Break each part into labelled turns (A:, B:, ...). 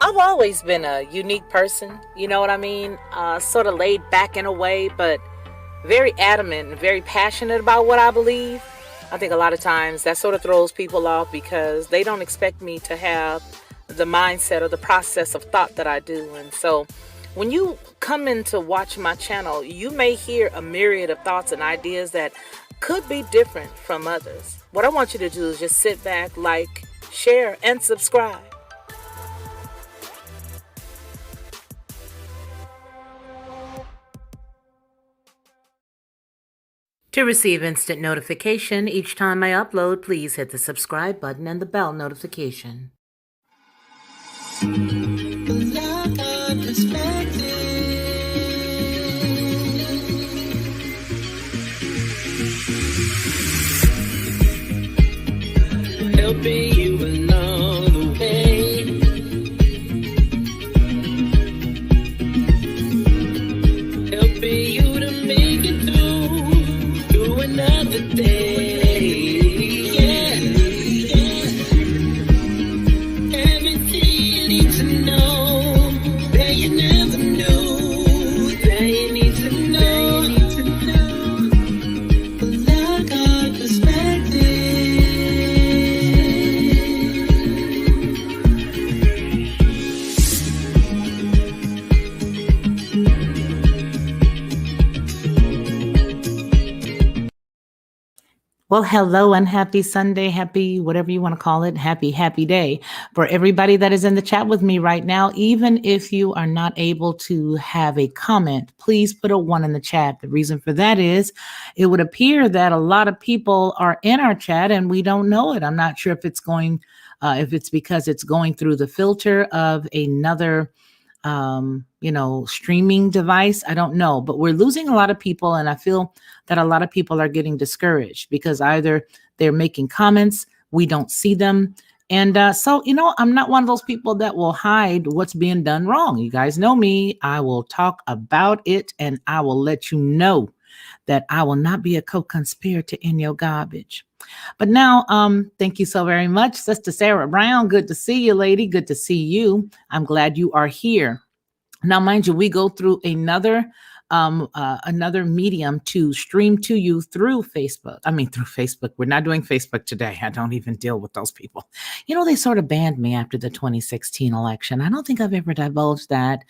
A: I've always been a unique person, you know what I mean? Sort of laid back in a way, but very adamant and very passionate about what I believe. I think a lot of times that sort of throws people off because they don't expect me to have the mindset or the process of thought that I do. And so when you come in to watch my channel, you may hear a myriad of thoughts and ideas that could be different from others. What I want you to do is just sit back, like, share, and subscribe. To receive instant notification each time I upload, please hit the subscribe button and the bell notification.
B: Helping you along the way, helping you to make it through another day. Yeah, everything you need to know that you never knew, that you need to know. Lockhart perspective.
A: Well, hello and happy Sunday, happy whatever you want to call it, happy day for everybody that is in the chat with me right now. Even if you are not able to have a comment, please put a 1 in the chat. The reason for that is it would appear that a lot of people are in our chat and we don't know it. I'm not sure if it's because it's going through the filter of another streaming device. I don't know, but we're losing a lot of people. And I feel that a lot of people are getting discouraged because either they're making comments, we don't see them. And so, I'm not one of those people that will hide what's being done wrong. You guys know me. I will talk about it and I will let you know that I will not be a co-conspirator in your garbage. But now, thank you so very much, Sister Sarah Brown. Good to see you, lady. Good to see you. I'm glad you are here. Now, mind you, we go through another medium to stream to you through Facebook. Through Facebook. We're not doing Facebook today. I don't even deal with those people. They sort of banned me after the 2016 election. I don't think I've ever divulged that.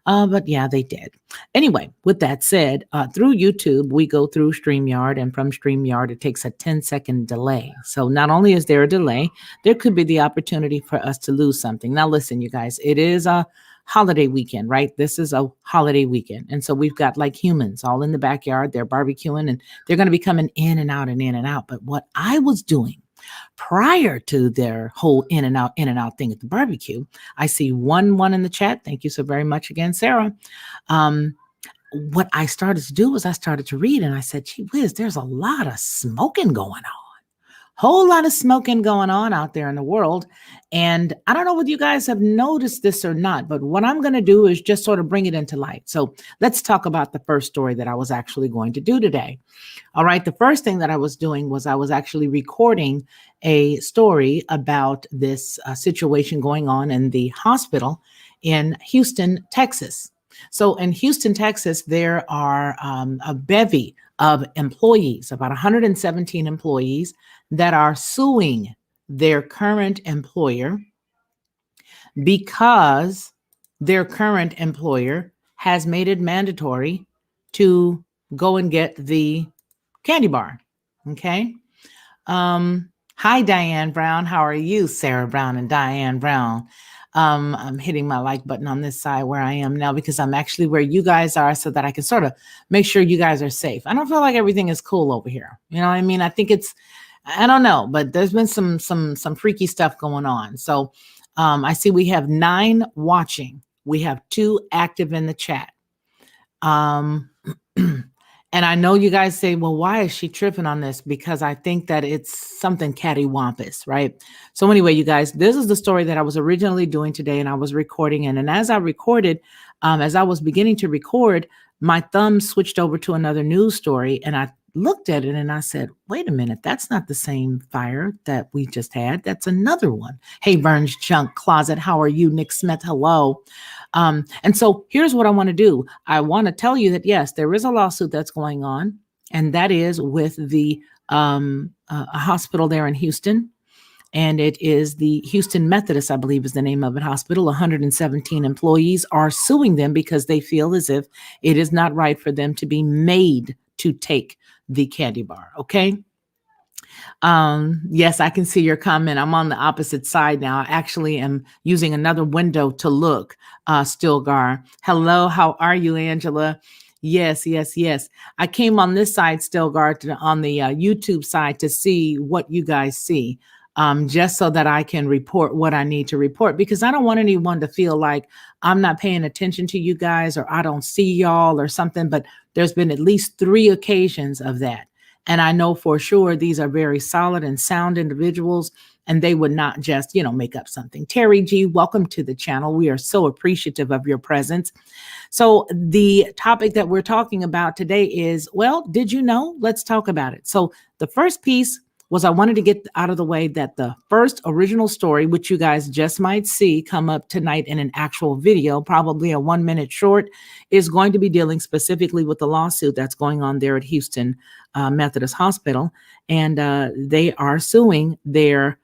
A: But yeah, they did. Anyway, with that said, through YouTube, we go through StreamYard, and from StreamYard, it takes a 10-second delay. So not only is there a delay, there could be the opportunity for us to lose something. Now, listen, you guys, it is a holiday weekend, right? This is a holiday weekend. And so we've got like humans all in the backyard, they're barbecuing and they're going to be coming in and out and in and out. But what I was doing prior to their whole in and out thing at the barbecue, I see one in the chat. Thank you so very much again, Sarah. What I started to do was I started to read and I said, gee whiz, there's a lot of smoking going on. Whole lot of smoking going on out there in the world. And I don't know whether you guys have noticed this or not, but what I'm going to do is just sort of bring it into light. So let's talk about the first story that I was actually going to do today. All right. The first thing that I was doing was I was actually recording a story about this situation going on in the hospital in Houston, Texas. So in Houston, Texas, there are a bevy of employees, about 117 employees that are suing their current employer because their current employer has made it mandatory to go and get the candy bar. Okay. Hi, Diane Brown. How are you, Sarah Brown and Diane Brown? I'm hitting my like button on this side where I am now because I'm actually where you guys are so that I can sort of make sure you guys are safe. I don't feel like everything is cool over here. You know what I mean? I think I don't know, but there's been some freaky stuff going on. So I see we have 9 watching. We have 2 active in the chat. And I know you guys say, well, why is she tripping on this? Because I think that it's something cattywampus, right? So anyway, you guys, this is the story that I was originally doing today and I was recording. And as I recorded, as I was beginning to record, my thumb switched over to another news story and I looked at it and I said, wait a minute, that's not the same fire that we just had. That's another one. Hey, Vern's Junk Closet, how are you? Nick Smith, hello. And so here's what I want to do. I want to tell you that, yes, there is a lawsuit that's going on, and that is with the a hospital there in Houston. And it is the Houston Methodist, I believe is the name of it, hospital. 117 employees are suing them because they feel as if it is not right for them to be made to take the candy bar. Okay. Yes, I can see your comment. I'm on the opposite side now. I actually am using another window to look. Stilgar. Hello, how are you, Angela? Yes, yes, yes. I came on this side, Stilgar, on the YouTube side to see what you guys see. Just so that I can report what I need to report, because I don't want anyone to feel like I'm not paying attention to you guys or I don't see y'all or something. But there's been at least 3 occasions of that. And I know for sure these are very solid and sound individuals, and they would not just, make up something. Terry G, welcome to the channel. We are so appreciative of your presence. So the topic that we're talking about today is, well, did you know? Let's talk about it. So the first piece was I wanted to get out of the way that the first original story, which you guys just might see come up tonight in an actual video, probably a 1-minute short, is going to be dealing specifically with the lawsuit that's going on there at Houston Methodist Hospital. And they are suing their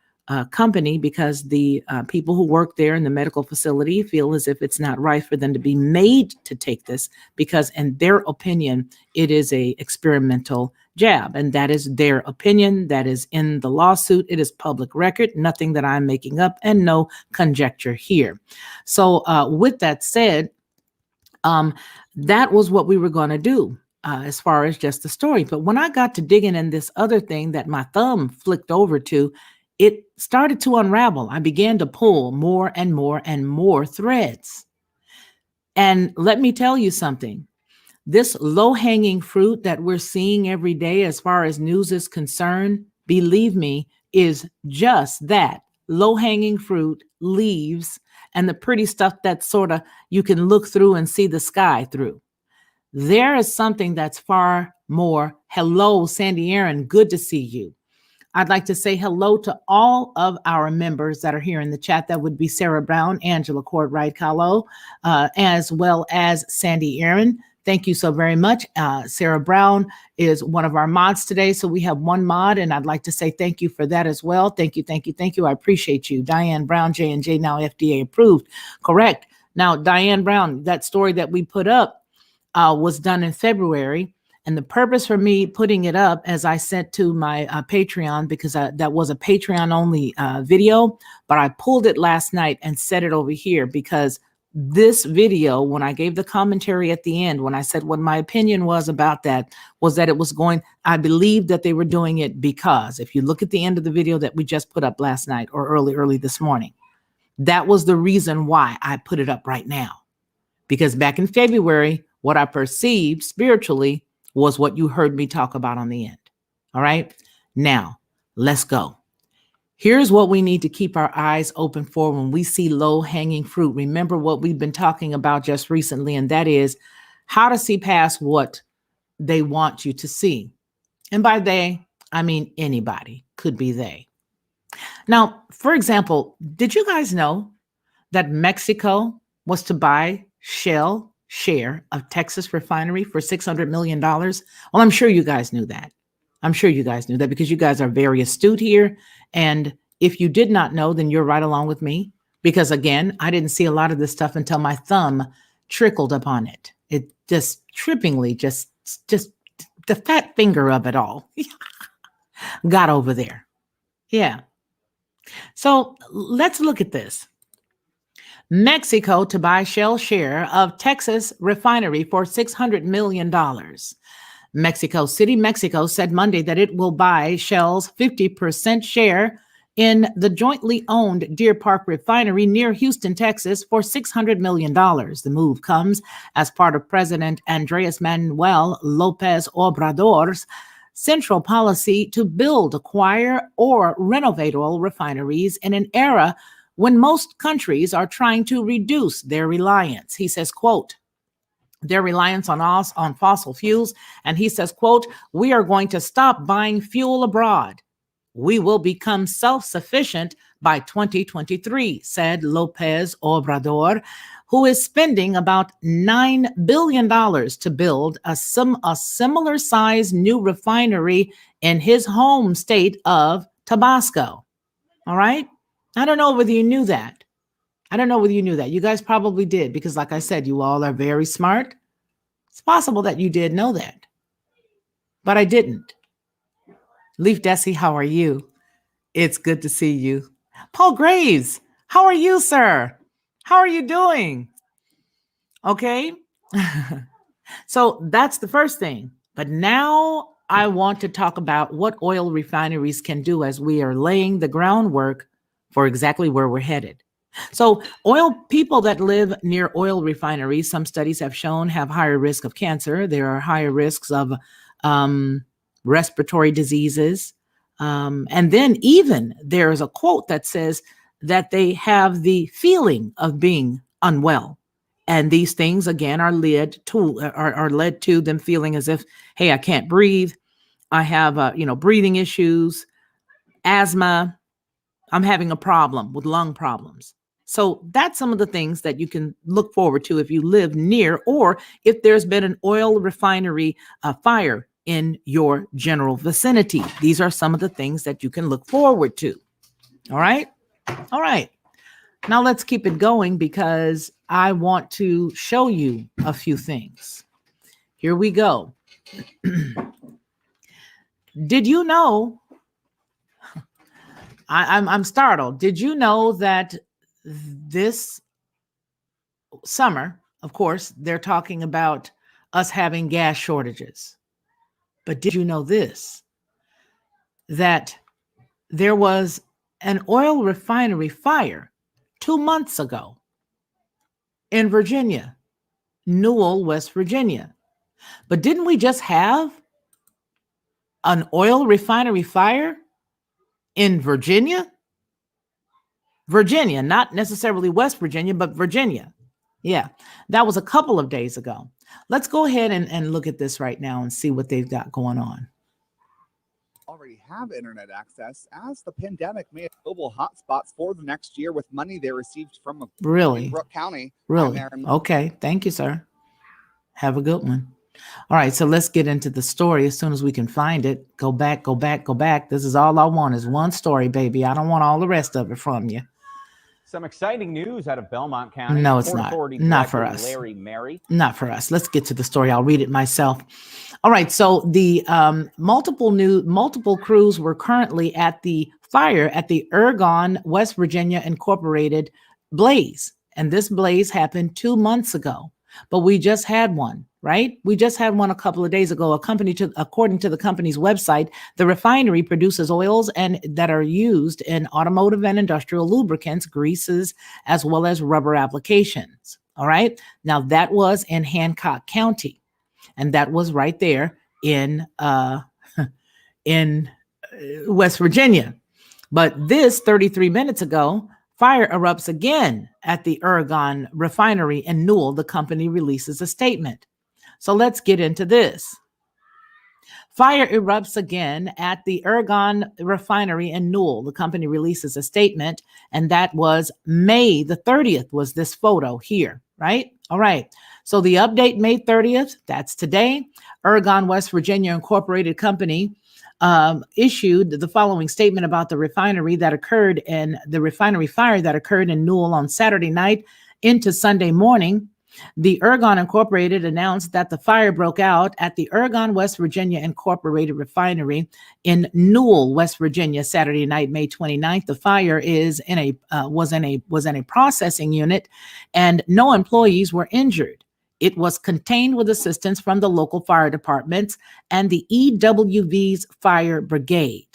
A: company because the people who work there in the medical facility feel as if it's not right for them to be made to take this because, in their opinion, it is a experimental jab. And that is their opinion. That is in the lawsuit. It is public record, nothing that I'm making up, and no conjecture here. So with that said, that was what we were going to do as far as just the story. But when I got to digging in this other thing that my thumb flicked over to, it started to unravel. I began to pull more and more and more threads. And let me tell you something. This low-hanging fruit that we're seeing every day as far as news is concerned, believe me, is just that. Low-hanging fruit, leaves, and the pretty stuff that sort of you can look through and see the sky through. There is something that's far more. Hello, Sandy Aaron, good to see you. I'd like to say hello to all of our members that are here in the chat. That would be Sarah Brown, Angela Courtwright Callow, as well as Sandy Aaron. Thank you so very much. Sarah Brown is one of our mods today. So we have 1 mod, and I'd like to say thank you for that as well. Thank you, thank you, thank you. I appreciate you. Diane Brown, J&J, now FDA approved. Correct. Now, Diane Brown, that story that we put up was done in February. And the purpose for me putting it up, as I sent to my Patreon, because that was a Patreon only video, but I pulled it last night and set it over here because this video, when I gave the commentary at the end, when I said what my opinion was about that, was that it was I believe that they were doing it because if you look at the end of the video that we just put up last night or early this morning, that was the reason why I put it up right now. Because back in February, what I perceived spiritually was what you heard me talk about on the end. All right. Now let's go. Here's what we need to keep our eyes open for when we see low-hanging fruit. Remember what we've been talking about just recently, and that is how to see past what they want you to see. And by they, I mean anybody, could be they. Now, for example, did you guys know that Mexico was to buy Shell share of Texas refinery for $600 million? Well, I'm sure you guys knew that. I'm sure you guys knew that because you guys are very astute here. And if you did not know, then you're right along with me. Because again, I didn't see a lot of this stuff until my thumb trickled upon it. It just trippingly, just the fat finger of it all got over there. Yeah. So let's look at this. Mexico to buy Shell share of Texas refinery for $600 million. Mexico City, Mexico said Monday that it will buy Shell's 50% share in the jointly owned Deer Park refinery near Houston, Texas for $600 million. The move comes as part of President Andres Manuel Lopez Obrador's central policy to build, acquire, or renovate oil refineries in an era when most countries are trying to reduce their reliance. He says, quote, their reliance on us on fossil fuels. And he says, quote, "We are going to stop buying fuel abroad. We will become self-sufficient by 2023, said Lopez Obrador, who is spending about $9 billion to build a similar size new refinery in his home state of Tabasco." All right? I don't know whether you knew that. I don't know whether you knew that. You guys probably did, because like I said, you all are very smart. It's possible that you did know that, but I didn't. Leaf Desi, how are you? It's good to see you. Paul Graves, how are you, sir? How are you doing? Okay. So that's the first thing. But now I want to talk about what oil refineries can do as we are laying the groundwork for exactly where we're headed. So oil people that live near oil refineries, some studies have shown, have higher risk of cancer. There are higher risks of respiratory diseases. And then even there is a quote that says that they have the feeling of being unwell. And these things, again, are led to them feeling as if, hey, I can't breathe. I have, breathing issues, asthma. I'm having a problem with lung problems. So that's some of the things that you can look forward to if you live near, or if there's been an oil refinery fire in your general vicinity. These are some of the things that you can look forward to. All right. All right. Now let's keep it going, because I want to show you a few things. Here we go. Did you know? I'm startled. Did you know that this summer, of course, they're talking about us having gas shortages. But did you know this? That there was an oil refinery fire 2 months ago in Virginia, Newell, West Virginia. But didn't we just have an oil refinery fire in Virginia? Virginia, not necessarily West Virginia, but Virginia. Yeah, that was a couple of days ago. Let's go ahead and look at this right now and see what they've got going on.
C: Already have internet access, as the pandemic made global hotspots for the next year with money they received from
A: Really?
C: Brooke County.
A: Really? Okay, thank you, sir. Have a good one. All right, so let's get into the story as soon as we can find it. Go back, go back, go back. This is all I want, is one story, baby. I don't want all the rest of it from you.
D: Some exciting news out of Belmont County.
A: No, it's not. Not for us.
D: Larry Mary.
A: Not for us. Let's get to the story. I'll read it myself. All right. So the multiple crews were currently at the fire at the Ergon, West Virginia Incorporated blaze. And this blaze happened 2 months ago. But we just had one, right? We just had one a couple of days ago. According to the company's website, the refinery produces oils that are used in automotive and industrial lubricants, greases, as well as rubber applications. All right. Now that was in Hancock County, and that was right there in West Virginia. But this 33 minutes ago, fire erupts again at the Ergon refinery in Newell. The company releases a statement. So let's get into this. Fire erupts again at the Ergon refinery in Newell. The company releases a statement, and that was May the 30th was this photo here, right? All right. So the update, May 30th, that's today. Ergon, West Virginia Incorporated Company issued the following statement about the refinery that occurred in the refinery fire that occurred in Newell on Saturday night into Sunday morning. The Ergon Incorporated announced that the fire broke out at the Ergon, West Virginia Incorporated refinery in Newell, West Virginia, Saturday night, May 29th. The fire was in a processing unit, and no employees were injured. It was contained with assistance from the local fire departments and the EWV's fire brigade.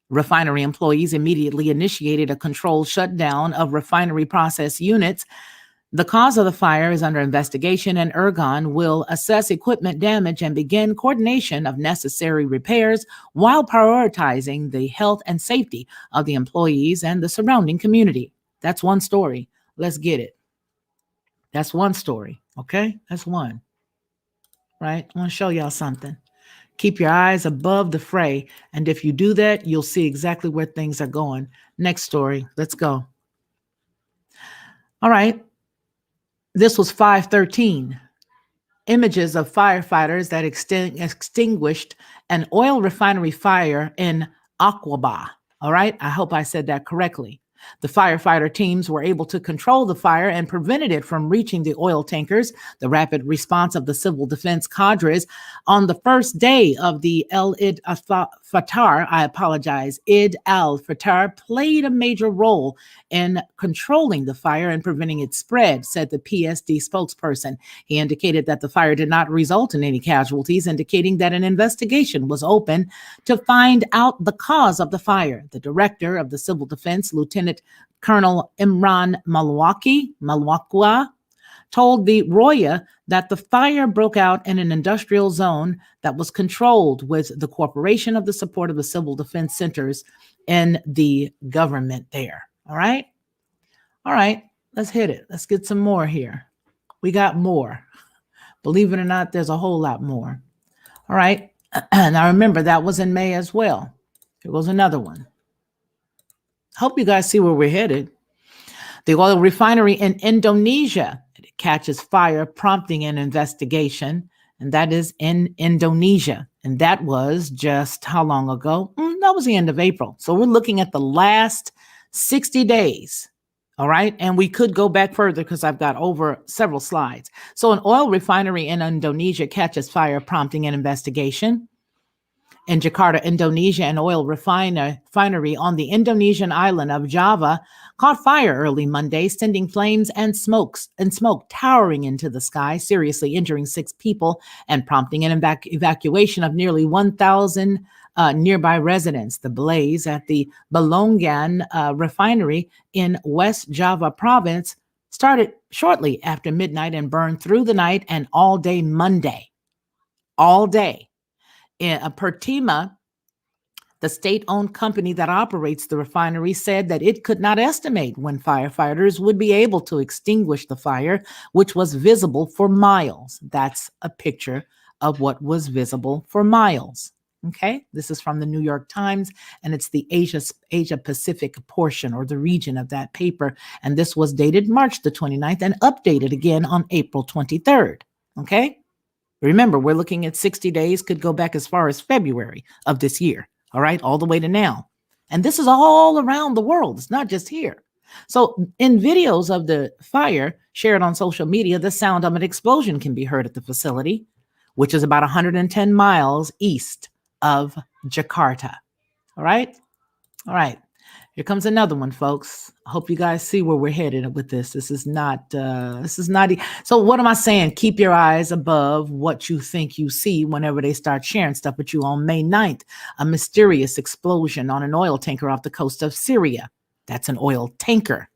A: Refinery employees immediately initiated a controlled shutdown of refinery process units. The cause of the fire is under investigation, and Ergon will assess equipment damage and begin coordination of necessary repairs while prioritizing the health and safety of the employees and the surrounding community. That's one story. Let's get it. That's one story. Okay, that's one. right? I want to show y'all something. Keep your eyes above the fray. And if you do that, you'll see exactly where things are going. Next story. Let's go. All right. This was 513. Images of firefighters that extinguished an oil refinery fire in Aqaba. All right. I hope I said that correctly. The firefighter teams were able to control the fire and prevented it from reaching the oil tankers. The rapid response of the civil defense cadres on the first day of the Id al-Fitr, Id al-Fitr, played a major role in controlling the fire and preventing its spread, said the PSD spokesperson. He indicated that the fire did not result in any casualties, indicating that an investigation was open to find out the cause of the fire. The director of the civil defense, Lieutenant Colonel Imran Malwakwa, told the Roya that the fire broke out in an industrial zone that was controlled with the cooperation of the support of the civil defense centers in the government there. All right. All right. Let's hit it. Let's get some more here. We got more. Believe it or not, there's a whole lot more. All right. Now remember, that was in May as well. Here goes another one. Hope you guys see where we're headed. The oil refinery in Indonesia catches fire, prompting an investigation. And that is in Indonesia. And that was just how long ago? That was the end of April. So we're looking at the last 60 days. All right. And we could go back further because I've got over several slides. So an oil refinery in Indonesia catches fire, prompting an investigation. In Jakarta, Indonesia, an oil refinery on the Indonesian island of Java caught fire early Monday, sending flames and smoke towering into the sky, seriously injuring 6 people and prompting an evacuation of nearly 1,000 nearby residents. The blaze at the Balongan refinery in West Java province started shortly after midnight and burned through the night and all day Monday. All day. Pertima, the state-owned company that operates the refinery, said that it could not estimate when firefighters would be able to extinguish the fire, which was visible for miles. That's a picture of what was visible for miles. Okay, this is from the New York Times, and it's the Asia Pacific portion or the region of that paper. And this was dated March the 29th and updated again on April 23rd. Okay. Remember, we're looking at 60 days, could go back as far as February of this year, all right, all the way to now. And this is all around the world. It's not just here. So in videos of the fire shared on social media, the sound of an explosion can be heard at the facility, which is about 110 miles east of Jakarta. All right. All right. Here comes another one, folks. I hope you guys see where we're headed with this. This is not. So what am I saying? Keep your eyes above what you think you see whenever they start sharing stuff with you. On May 9th, a mysterious explosion on an oil tanker off the coast of Syria. That's an oil tanker.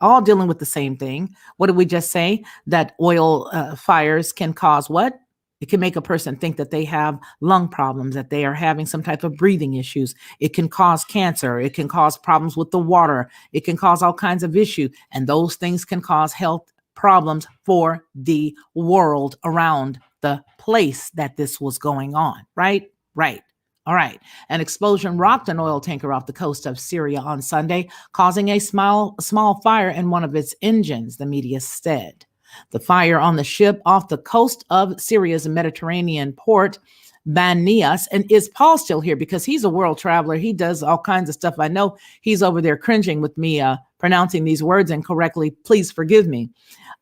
A: All dealing with the same thing. What did we just say? That oil fires can cause what? It can make a person think that they have lung problems, that they are having some type of breathing issues. It can cause cancer. It can cause problems with the water. It can cause all kinds of issues. And those things can cause health problems for the world around the place that this was going on. Right? Right. All right. An explosion rocked an oil tanker off the coast of Syria on Sunday, causing a small fire in one of its engines, the media said. The fire on the ship off the coast of Syria's Mediterranean port, Banias, and is Paul still here? Because he's a world traveler. He does all kinds of stuff. I know he's over there cringing with me pronouncing these words incorrectly. Please forgive me.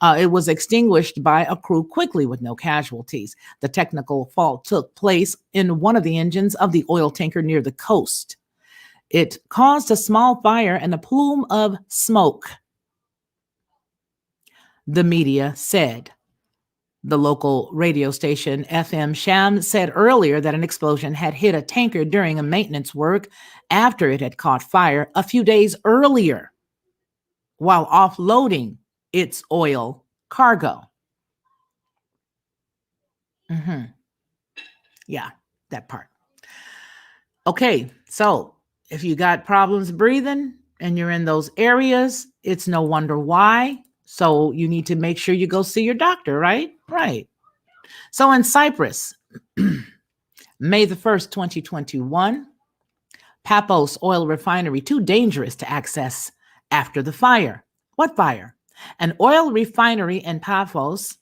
A: It was extinguished by a crew quickly with no casualties. The technical fault took place in one of the engines of the oil tanker near the coast. It caused a small fire and a plume of smoke, the media said. The local radio station FM Sham said earlier that an explosion had hit a tanker during a maintenance work after it had caught fire a few days earlier while offloading its oil cargo. Yeah, that part. Okay, so if you got problems breathing and you're in those areas, it's no wonder why. So you need to make sure you go see your doctor, right? Right. So in Cyprus, May the 1st, 2021, Paphos oil refinery too dangerous to access after the fire. What fire? An oil refinery in Paphos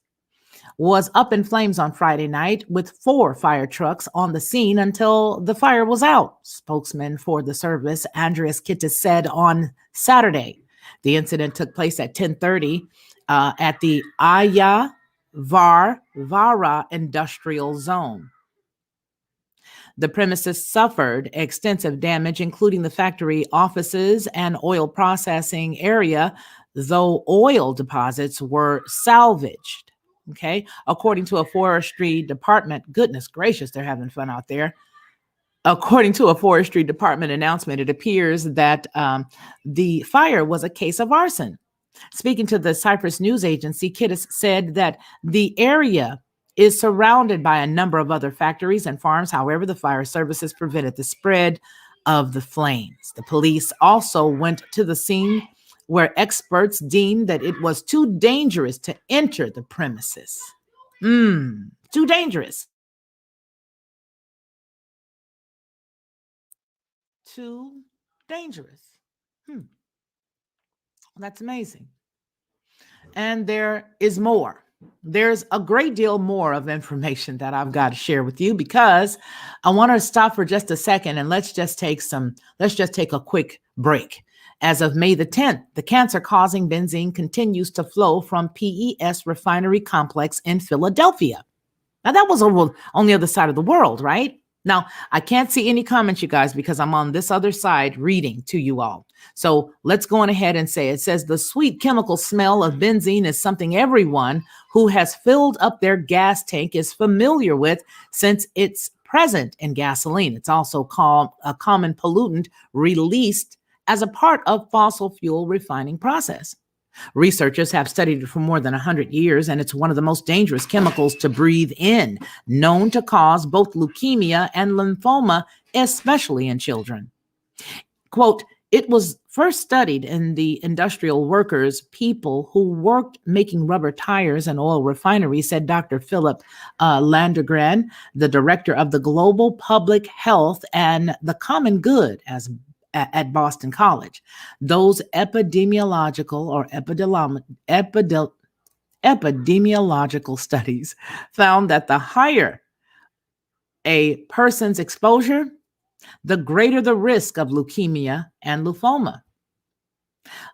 A: was up in flames on Friday night with 4 fire trucks on the scene until the fire was out, spokesman for the service Andreas Kittis said on Saturday. The incident took place at 10:30 at the Aya Vara industrial zone. The premises suffered extensive damage, including the factory offices and oil processing area, though oil deposits were salvaged. Okay. According to a forestry department, goodness gracious, they're having fun out there. According to a forestry department announcement, it appears that the fire was a case of arson. Speaking to the Cyprus news agency, Kittis said that the area is surrounded by a number of other factories and farms. However, the fire services prevented the spread of the flames. The police also went to the scene where experts deemed that it was too dangerous to enter the premises. Too dangerous. Too dangerous. That's amazing. And there is more. There's a great deal more of information that I've got to share with you, because I want to stop for just a second and let's just take a quick break. As of May the 10th, the cancer-causing benzene continues to flow from PES refinery complex in Philadelphia. Now that was on the other side of the world, right? Now, I can't see any comments, you guys, because I'm on this other side reading to you all. So let's go on ahead and say, it says the sweet chemical smell of benzene is something everyone who has filled up their gas tank is familiar with, since it's present in gasoline. It's also called a common pollutant released as a part of fossil fuel refining process. Researchers have studied it for more than 100 years, and it's one of the most dangerous chemicals to breathe in, known to cause both leukemia and lymphoma, especially in children. Quote, it was first studied in the industrial workers, people who worked making rubber tires and oil refineries, said Dr. Philip Landegren, the director of the Global Public Health and the Common Good at Boston College. Those epidemiological studies found that the higher a person's exposure, the greater the risk of leukemia and lymphoma.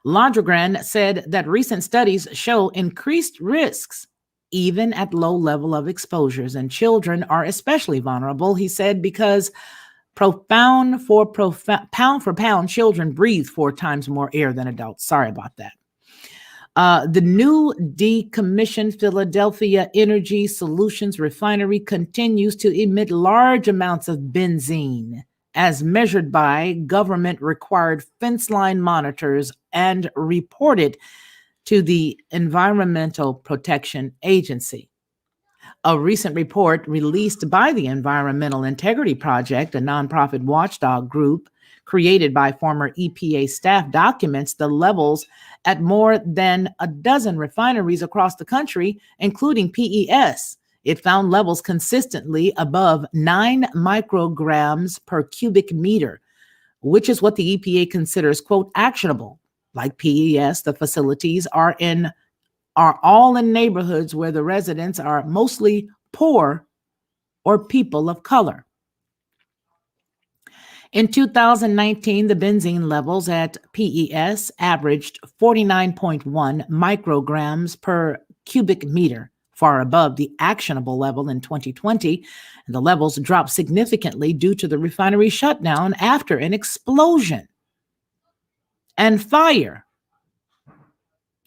A: Landegren said that recent studies show increased risks even at low level of exposures, and children are especially vulnerable, he said, because pound for pound, children breathe 4 times more air than adults. Sorry about that. The new decommissioned Philadelphia Energy Solutions refinery continues to emit large amounts of benzene, as measured by government-required fence line monitors and reported to the Environmental Protection Agency. A recent report released by the Environmental Integrity Project, a nonprofit watchdog group created by former EPA staff, documents the levels at more than a dozen refineries across the country, including PES. It found levels consistently above 9 micrograms per cubic meter, which is what the EPA considers, quote, actionable. Like PES, the facilities are all in neighborhoods where the residents are mostly poor or people of color. In 2019, the benzene levels at PES averaged 49.1 micrograms per cubic meter, far above the actionable level in 2020. And the levels dropped significantly due to the refinery shutdown after an explosion and fire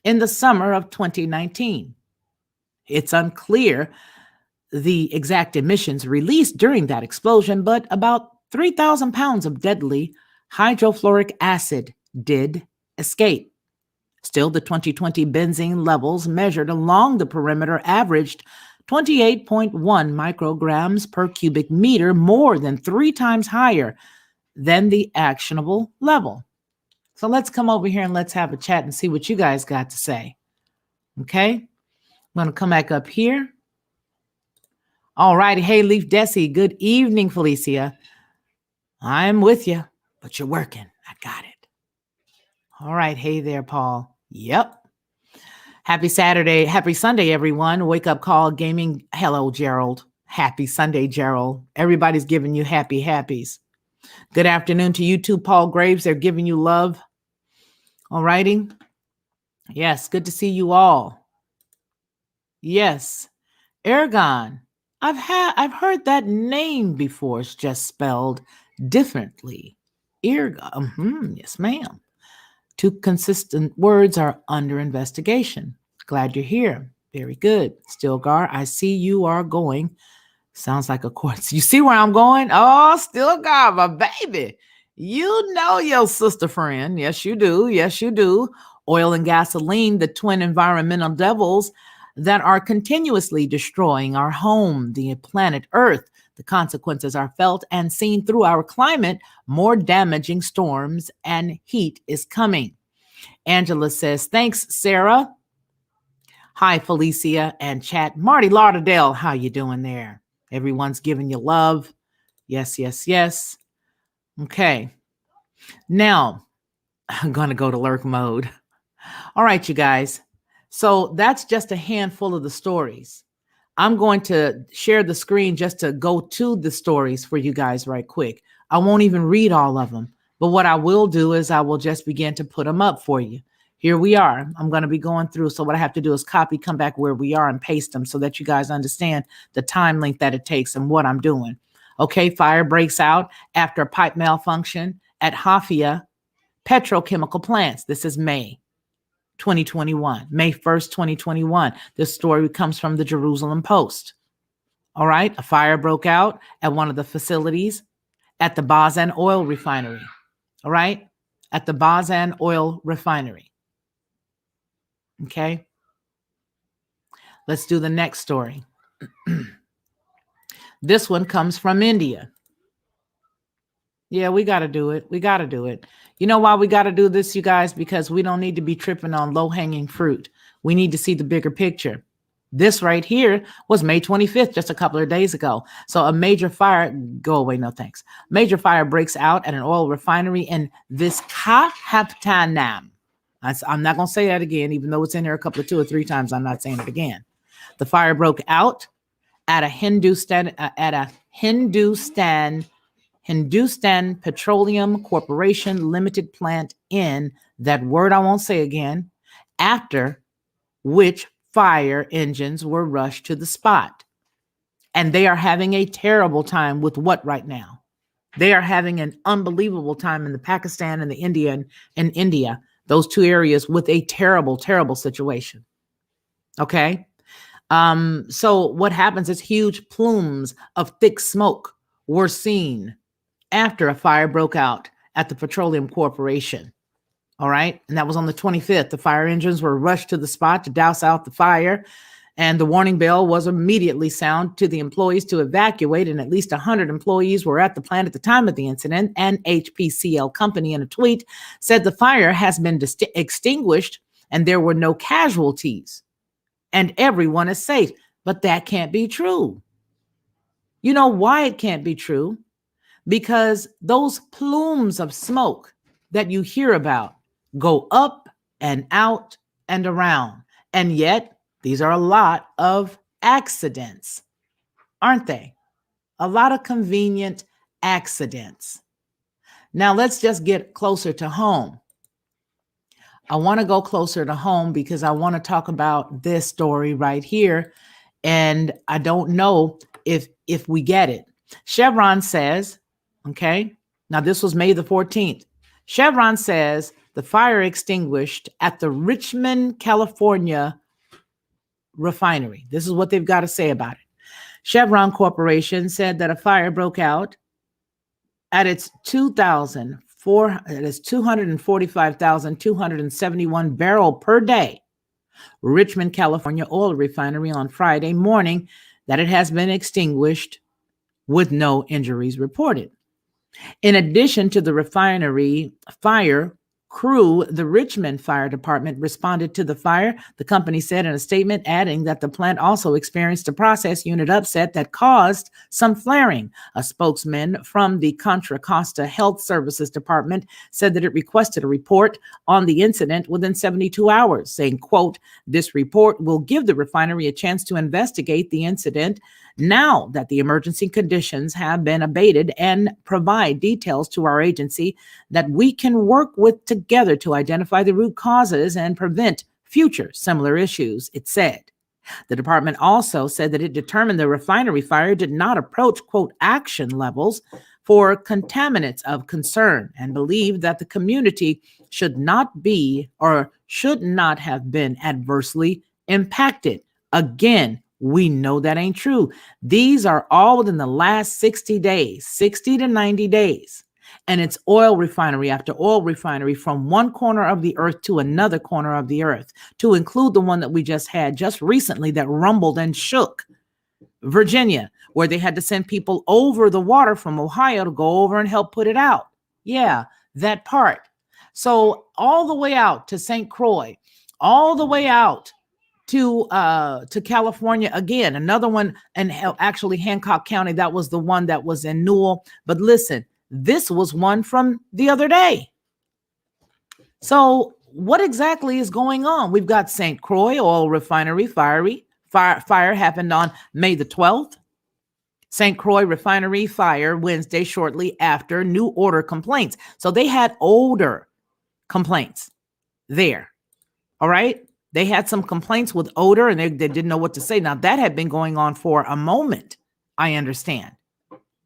A: in the summer of 2019. It's unclear the exact emissions released during that explosion, but about 3,000 pounds of deadly hydrofluoric acid did escape. Still, the 2020 benzene levels measured along the perimeter averaged 28.1 micrograms per cubic meter, more than 3 times higher than the actionable level. So let's come over here and let's have a chat and see what you guys got to say. Okay, I'm going to come back up here. All righty. Hey, Leaf Desi. Good evening, Felicia. I'm with you, but you're working. I got it. All right. Hey there, Paul. Yep. Happy Saturday. Happy Sunday, everyone. Wake up call gaming. Hello, Gerald. Happy Sunday, Gerald. Everybody's giving you happy happies. Good afternoon to you too, Paul Graves. They're giving you love. All righty. Yes. Good to see you all. Yes. Ergon. I've heard that name before. It's just spelled differently. Ergon. Yes, ma'am. Two consistent words are under investigation. Glad you're here. Very good. Stilgar, I see you are going. Sounds like a course. You see where I'm going? Oh, Stilgar, my baby. You know your sister friend. Yes, you do. Yes, you do. Oil and gasoline, the twin environmental devils that are continuously destroying our home, the planet Earth. The consequences are felt and seen through our climate. More damaging storms and heat is coming. Angela says, thanks, Sarah. Hi, Felicia and chat. Marty Lauderdale, how you doing there? Everyone's giving you love. Yes, yes, yes. Okay. Now, I'm going to go to lurk mode. All right, you guys. So that's just a handful of the stories. I'm going to share the screen just to go to the stories for you guys right quick. I won't even read all of them, but what I will do is I will just begin to put them up for you. Here we are. I'm going to be going through. So what I have to do is copy, come back where we are and paste them so that you guys understand the time length that it takes and what I'm doing. Okay. Fire breaks out after a pipe malfunction at Hafia petrochemical plants. This is May 2021, May 1st, 2021. This story comes from the Jerusalem Post. All right. A fire broke out at one of the facilities at the Bazan oil refinery. All right. At the Bazan oil refinery. Okay. Let's do the next story. This one comes from India. Yeah, we got to do it. We got to do it. You know why we got to do this, you guys? Because we don't need to be tripping on low-hanging fruit. We need to see the bigger picture. This right here was May 25th, just a couple of days ago. So a major fire, go away, no thanks. Major fire breaks out at an oil refinery in Visakhapatnam. I'm not going to say that again, even though it's in here a couple of 2 or 3 times. I'm not saying it again. The fire broke out at a Hindustan Petroleum Corporation Limited plant in that word I won't say again, after which fire engines were rushed to the spot. And they are having a terrible time with what right now? They are having an unbelievable time in the Pakistan and the India, those 2 areas with a terrible, terrible situation. Okay. So what happens is huge plumes of thick smoke were seen after a fire broke out at the Petroleum Corporation. All right. And that was on the 25th. The fire engines were rushed to the spot to douse out the fire. And the warning bell was immediately sounded to the employees to evacuate. And at least 100 employees were at the plant at the time of the incident. And HPCL company in a tweet said the fire has been extinguished and there were no casualties and everyone is safe. But that can't be true. You know why it can't be true? Because those plumes of smoke that you hear about go up and out and around. And yet, these are a lot of accidents, aren't they? A lot of convenient accidents. Now, let's just get closer to home. I want to go closer to home because I want to talk about this story right here. And I don't know if we get it. Chevron says, okay, now this was May the 14th. Chevron says the fire extinguished at the Richmond, California refinery. This is what they've got to say about it. Chevron Corporation said that a fire broke out at its 245,271 barrel per day Richmond, California oil refinery on Friday morning, that it has been extinguished with no injuries reported. In addition to the refinery fire, crew, the Richmond Fire Department responded to the fire, the company said in a statement, adding that the plant also experienced a process unit upset that caused some flaring. A spokesman from the Contra Costa Health Services Department said that it requested a report on the incident within 72 hours, saying, quote, "This report will give the refinery a chance to investigate the incident now that the emergency conditions have been abated and provide details to our agency that we can work with together to identify the root causes and prevent future similar issues," it said. The department also said that it determined the refinery fire did not approach, quote, "action levels for contaminants of concern," and believed that the community should not be or should not have been adversely impacted. Again, we know that ain't true. These are all within the last 60 days, 60 to 90 days. And it's oil refinery after oil refinery from one corner of the earth to another corner of the earth, to include the one that we just had just recently that rumbled and shook, Virginia, where they had to send people over the water from Ohio to go over and help put it out. Yeah, that part. So all the way out to St. Croix, all the way out to California again, another one, and actually Hancock County, that was the one that was in Newell. But listen, this was one from the other day. So what exactly is going on? We've got St. Croix oil refinery fire happened on May the 12th. St. Croix refinery fire Wednesday, shortly after new odor complaints. So they had odor complaints there. All right. They had some complaints with odor and they didn't know what to say. Now that had been going on for a moment, I understand,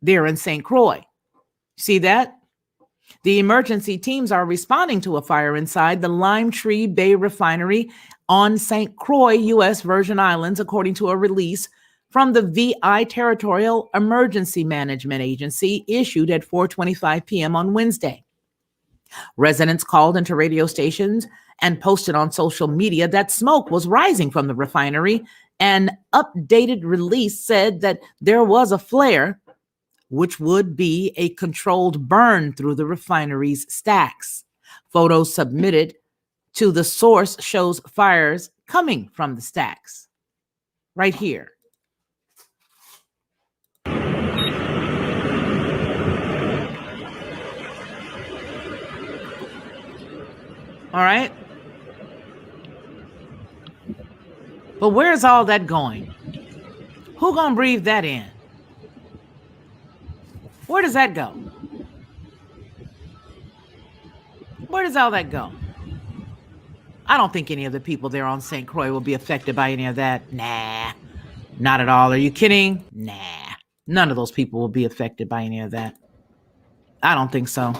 A: there in St. Croix. See that? The emergency teams are responding to a fire inside the Lime Tree Bay Refinery on St. Croix, U.S. Virgin Islands, according to a release from the VI Territorial Emergency Management Agency issued at 4:25 p.m. on Wednesday. Residents called into radio stations and posted on social media that smoke was rising from the refinery. An updated release said that there was a flare, which would be a controlled burn through the refinery's stacks. Photos submitted to the source shows fires coming from the stacks right here. All right. But where's all that going? Who gonna breathe that in? Where does that go? Where does all that go? I don't think any of the people there on St. Croix will be affected by any of that. Nah, not at all. Are you kidding? Nah, none of those people will be affected by any of that. I don't think so.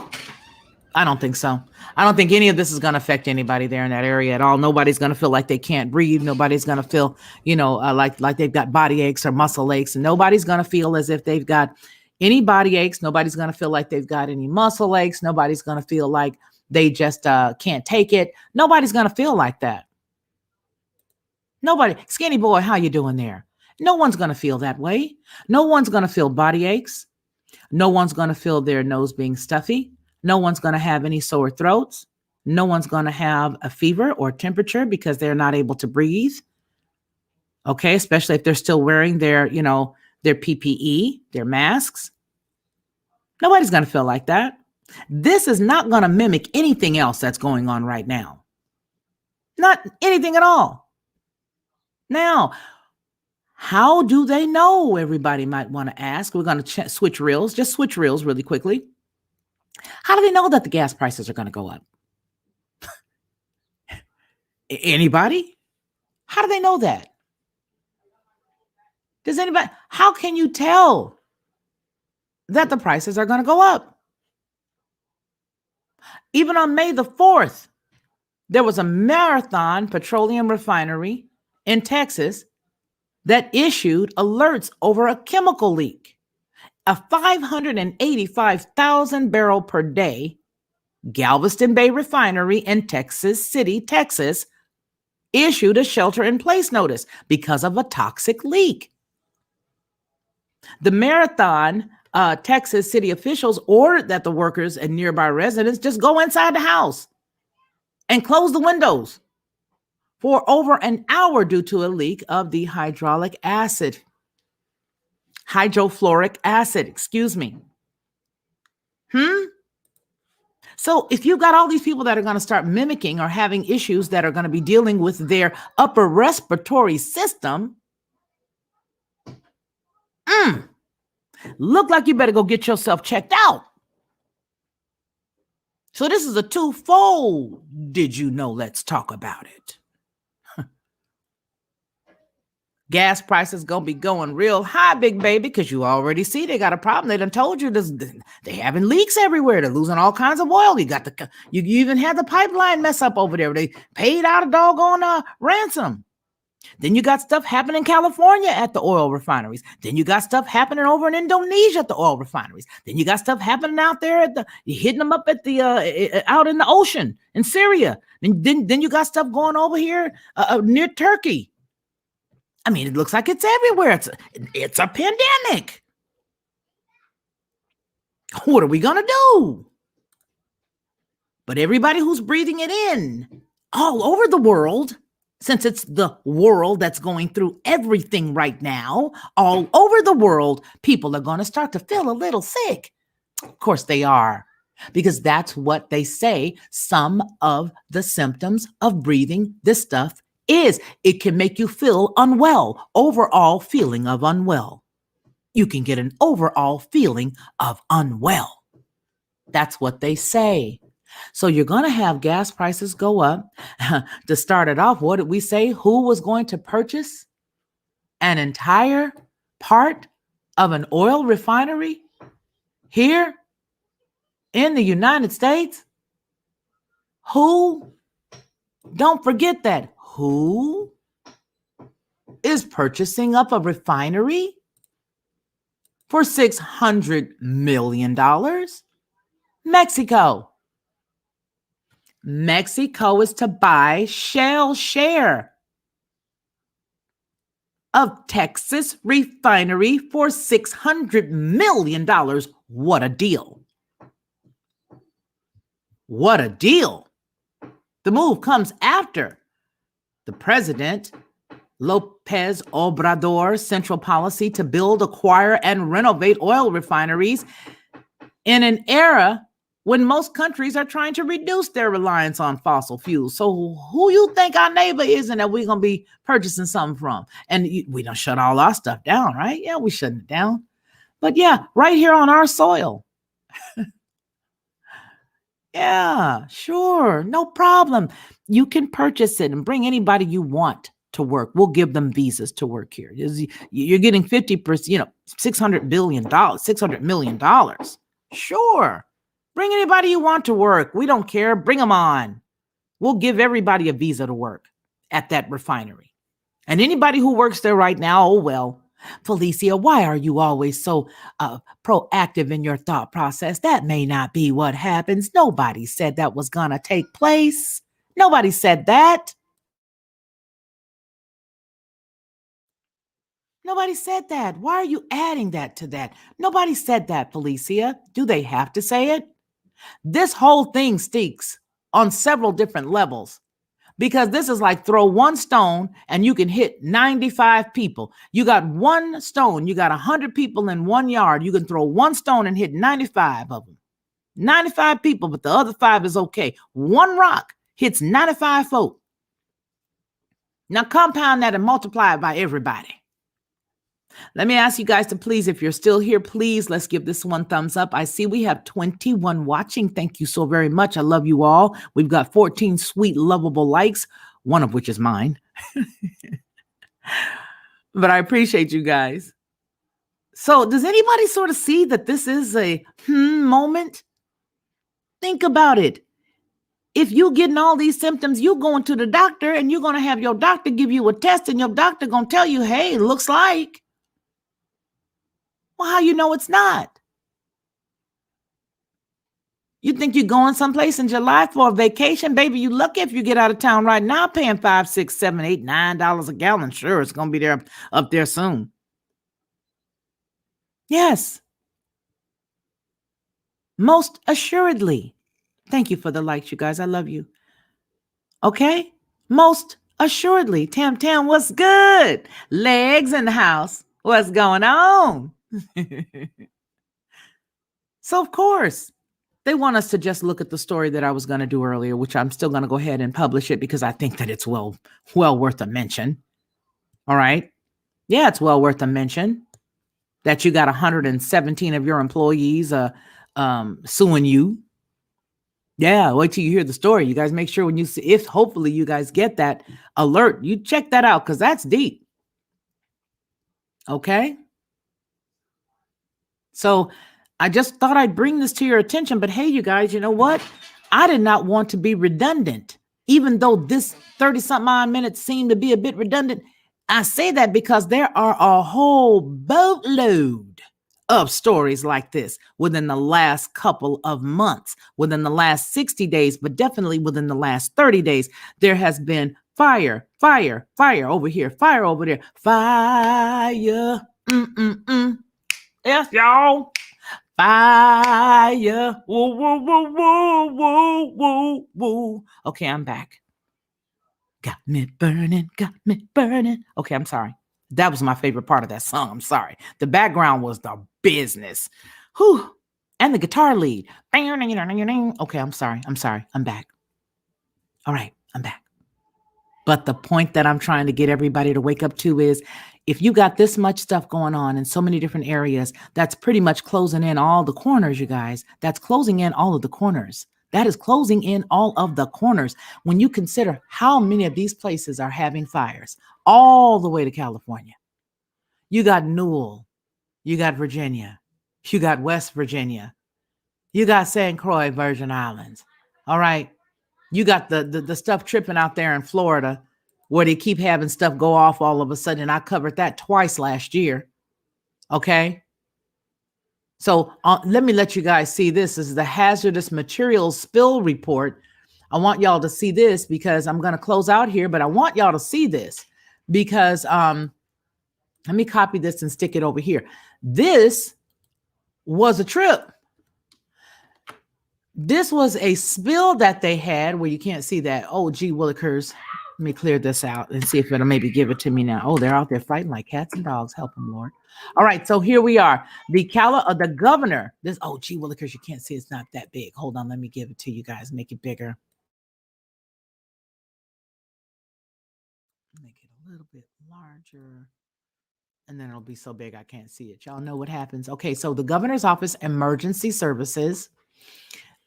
A: I don't think so. I don't think any of this is going to affect anybody there in that area at all. Nobody's going to feel like they can't breathe. Nobody's going to feel, like they've got body aches or muscle aches. And nobody's going to feel as if they've got any body aches. Nobody's going to feel like they've got any muscle aches. Nobody's going to feel like they just can't take it. Nobody's going to feel like that. Nobody. Skinny boy, how you doing there? No one's going to feel that way. No one's going to feel body aches. No one's going to feel their nose being stuffy. No one's going to have any sore throats. No one's going to have a fever or temperature because they're not able to breathe. Okay, especially if they're still wearing their PPE, their masks. Nobody's going to feel like that. This is not going to mimic anything else that's going on right now. Not anything at all. Now, how do they know? Everybody might want to ask. We're going to switch reels, just switch reels really quickly. How do they know that the gas prices are going to go up? Anybody? How do they know that? Does anybody? How can you tell that the prices are going to go up? Even on May the 4th, there was a Marathon Petroleum Refinery in Texas that issued alerts over a chemical leak. A 585,000 barrel per day Galveston Bay Refinery in Texas City, Texas, issued a shelter-in-place notice because of a toxic leak. The Marathon, Texas city officials ordered that the workers and nearby residents just go inside the house and close the windows for over an hour due to a leak of the hydrofluoric acid, excuse me. So if you've got all these people that are going to start mimicking or having issues that are going to be dealing with their upper respiratory system, look like you better go get yourself checked out. So this is a twofold. Did you know? Let's talk about it. Gas prices going to be going real high, big baby, because you already see they got a problem. They done told you this, they having leaks everywhere. They're losing all kinds of oil. You even had the pipeline mess up over there. They paid out a doggone ransom. Then you got stuff happening in California at the oil refineries. Then you got stuff happening over in Indonesia at the oil refineries. Then you got stuff happening out there you're hitting them up at the out in the ocean in Syria. Then you got stuff going over here near Turkey. I mean, it looks like it's everywhere. It's a pandemic. What are we going to do? But everybody who's breathing it in all over the world, since it's the world that's going through everything right now, all over the world, people are going to start to feel a little sick. Of course they are, because that's what they say some of the symptoms of breathing this stuff is. It can make you feel unwell, overall feeling of unwell. You can get an overall feeling of unwell. That's what they say. So you're going to have gas prices go up. To start it off, what did we say? Who was going to purchase an entire part of an oil refinery here in the United States? Who? Don't forget that. Who is purchasing up a refinery for $600 million? Mexico. Mexico is to buy Shell's share of Texas refinery for $600 million. What a deal. What a deal. The move comes after the president, Lopez Obrador's central policy to build, acquire, and renovate oil refineries in an era when most countries are trying to reduce their reliance on fossil fuels. So who you think our neighbor is and that we're going to be purchasing something from? And we don't shut all our stuff down, right? Yeah, we shutting it down. But yeah, right here on our soil. Yeah, sure. No problem. You can purchase it and bring anybody you want to work. We'll give them visas to work here. You're getting 50%, $600 billion, $600 million. Sure. Bring anybody you want to work. We don't care. Bring them on. We'll give everybody a visa to work at that refinery. And anybody who works there right now, oh, well, Felicia, why are you always so proactive in your thought process? That may not be what happens. Nobody said that was going to take place. Nobody said that. Nobody said that. Why are you adding that to that? Nobody said that, Felicia. Do they have to say it? This whole thing stinks on several different levels. Because this is like throw one stone and you can hit 95 people. You got one stone, you got 100 people in 1 yard. You can throw one stone and hit 95 of them. 95 people, but the other 5 is okay. One rock hits 95 folk. Now compound that and multiply it by everybody. Let me ask you guys to please, if you're still here, please, let's give this one thumbs up. I see we have 21 watching. Thank you so very much. I love you all. We've got 14 sweet, lovable likes, one of which is mine. But I appreciate you guys. So does anybody sort of see that this is a moment? Think about it. If you getting all these symptoms, you going to the doctor and you're going to have your doctor give you a test and your doctor going to tell you, hey, looks like. Well, how you know it's not? You think you're going someplace in July for a vacation? Baby, you lucky if you get out of town right now paying $5, $6, $7, $8, $9 a gallon. Sure, it's going to be there up there soon. Yes. Most assuredly. Thank you for the likes, you guys. I love you. Okay? Most assuredly. Tam Tam, what's good? Legs in the house. What's going on? So, of course, they want us to just look at the story that I was going to do earlier, which I'm still going to go ahead and publish it because I think that it's well worth a mention. All right. Yeah, it's well worth a mention that you got 117 of your employees suing you. Yeah, wait till you hear the story. You guys make sure when you see, if hopefully you guys get that alert, you check that out because that's deep. Okay. So I just thought I'd bring this to your attention. But hey, you guys, you know what? I did not want to be redundant, even though this 30-something odd minutes seemed to be a bit redundant. I say that because there are a whole boatload of stories like this within the last couple of months, within the last 60 days, but definitely within the last 30 days. There has been fire over here, fire over there, fire. Yes, y'all. Fire. Woo, woo, woo, woo, woo, woo, woo. Okay, I'm back. Got me burning, got me burning. Okay, I'm sorry. That was my favorite part of that song. I'm sorry. The background was the business. Whew. And the guitar lead. Okay, I'm sorry. I'm back. All right, I'm back. But the point that I'm trying to get everybody to wake up to is if you got this much stuff going on in so many different areas, that's pretty much closing in all the corners, you guys. That's closing in all of the corners. That is closing in all of the corners. When you consider how many of these places are having fires all the way to California. You got Newell, you got Virginia, you got West Virginia, you got St. Croix, Virgin Islands. All right. You got the stuff tripping out there in Florida where they keep having stuff go off all of a sudden. I covered that twice last year. Okay. So let me let you guys see this. This is the hazardous materials spill report. I want y'all to see this because I'm going to close out here, but I want y'all to see this because let me copy this and stick it over here. This was a trip. This was a spill that they had where you can't see that. Oh, gee, Willikers. Let me clear this out and see if it'll maybe give it to me now. Oh, they're out there fighting like cats and dogs. Help them, Lord. All right, so here we are. The governor. This. Oh, gee, Willikers, you can't see. It's not that big. Hold on, let me give it to you guys. Make it bigger. Make it a little bit larger. And then it'll be so big I can't see it. Y'all know what happens. Okay, so the governor's office, emergency services.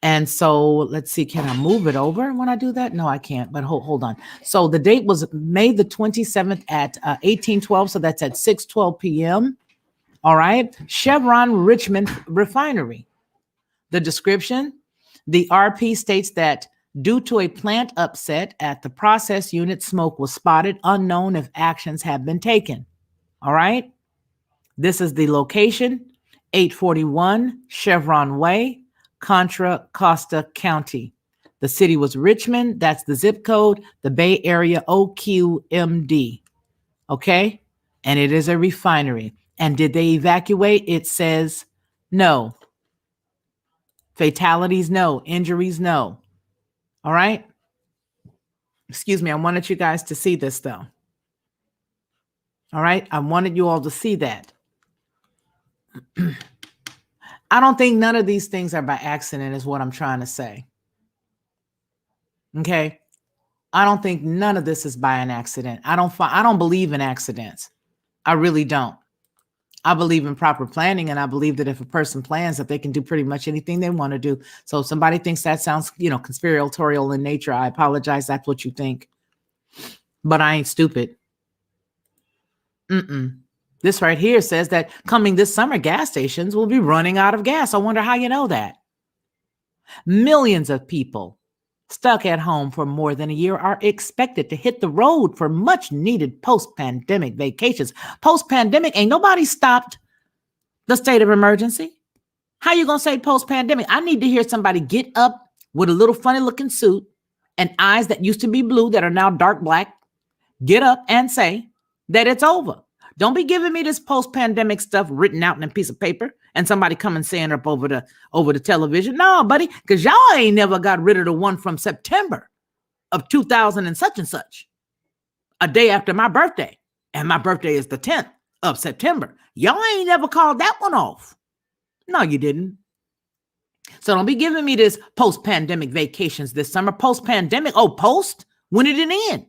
A: And so let's see, can I move it over when I do that? No, I can't, but hold on. So the date was May the 27th at 1812. So that's at 6:12 p.m. All right. Chevron Richmond Refinery. The description, the RP states that due to a plant upset at the process unit, smoke was spotted, unknown if actions have been taken. All right. This is the location, 841 Chevron Way, Contra Costa County. The city was Richmond. That's the zip code, the Bay Area OQMD. Okay. And it is a refinery. And did they evacuate? It says no. Fatalities, no. Injuries, no. All right. Excuse me. I wanted you guys to see this though. All right. I wanted you all to see that. I don't think none of these things are by accident is what I'm trying to say. Okay. I don't think none of this is by an accident. I don't believe in accidents. I really don't. I believe in proper planning, and I believe that if a person plans that they can do pretty much anything they want to do. So if somebody thinks that sounds, conspiratorial in nature, I apologize. That's what you think. But I ain't stupid. This right here says that coming this summer, gas stations will be running out of gas. I wonder how you know that. Millions of people stuck at home for more than a year are expected to hit the road for much needed post-pandemic vacations. Post-pandemic, ain't nobody stopped the state of emergency. How you going to say post-pandemic? I need to hear somebody get up with a little funny looking suit and eyes that used to be blue that are now dark black. Get up and say that it's over. Don't be giving me this post-pandemic stuff written out in a piece of paper and somebody come and saying up over the television. No, buddy, because y'all ain't never got rid of the one from September. of 2000 and such, a day after my birthday. And my birthday is the 10th of September. Y'all ain't never called that one off. No, you didn't. So don't be giving me this post-pandemic vacations this summer. Post-pandemic, post? When did it end?